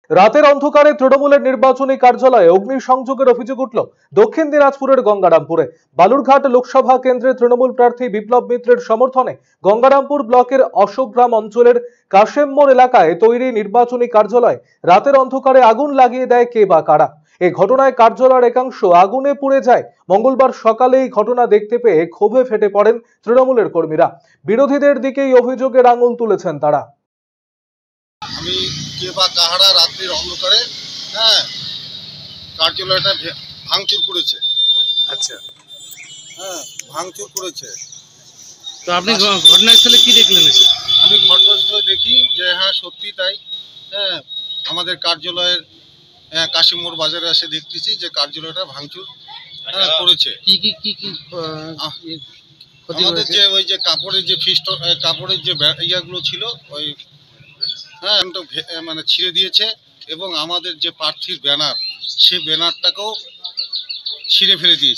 রাতের অন্ধকারে তৃণমূলের নির্বাচনী কার্যালয়ে অগ্নিসংযোগের অভিযোগ উঠল দক্ষিণ দিনাজপুরের গঙ্গারামপুরে। বালুরঘাট লোকসভা কেন্দ্রে তৃণমূল প্রার্থী বিপ্লব মিত্রের সমর্থনে গঙ্গারামপুর ব্লকের অশোকগ্রাম অঞ্চলের কাশেম মোড় এলাকায় তৈরি নির্বাচনী কার্যালয়ে রাতের অন্ধকারে আগুন লাগিয়ে দেয় কে বা কারা। এই ঘটনায় কার্যালয়ের একাংশ আগুনে পুড়ে যায়। মঙ্গলবার সকালে এই ঘটনা দেখতে পেয়ে ক্ষোভে ফেটে পড়েন তৃণমূলের কর্মীরা। বিরোধীদের দিকেই অভিযোগের আঙুল তুলেছেন তারা। আমি কে বা কাহারা রাত্রির অন্ধকারে কার্যালয়টা ভাঙচুর করেছে। আচ্ছা, ভাঙচুর করেছে। তো আপনি ঘটনাস্থলে কি দেখলেন? আমি ঘটনাস্থলে দেখি যে সত্যি তাই। আমাদের কার্যালয়ের কাশিম মোড় বাজারে এসে দেখতেছি যে কার্যালয়টা ভাঙচুর করেছে। কি কি কি কি আমাদের যে ওই যে কাপড়ের যে কাপড়ের যে ইয়াগুলো ছিল ওই মানে ছিঁড়ে দিয়েছে, এবং আমাদের যে প্রার্থীর ব্যানার, সেই ব্যানারটাকেও ছিঁড়ে ফেলে দিয়েছে।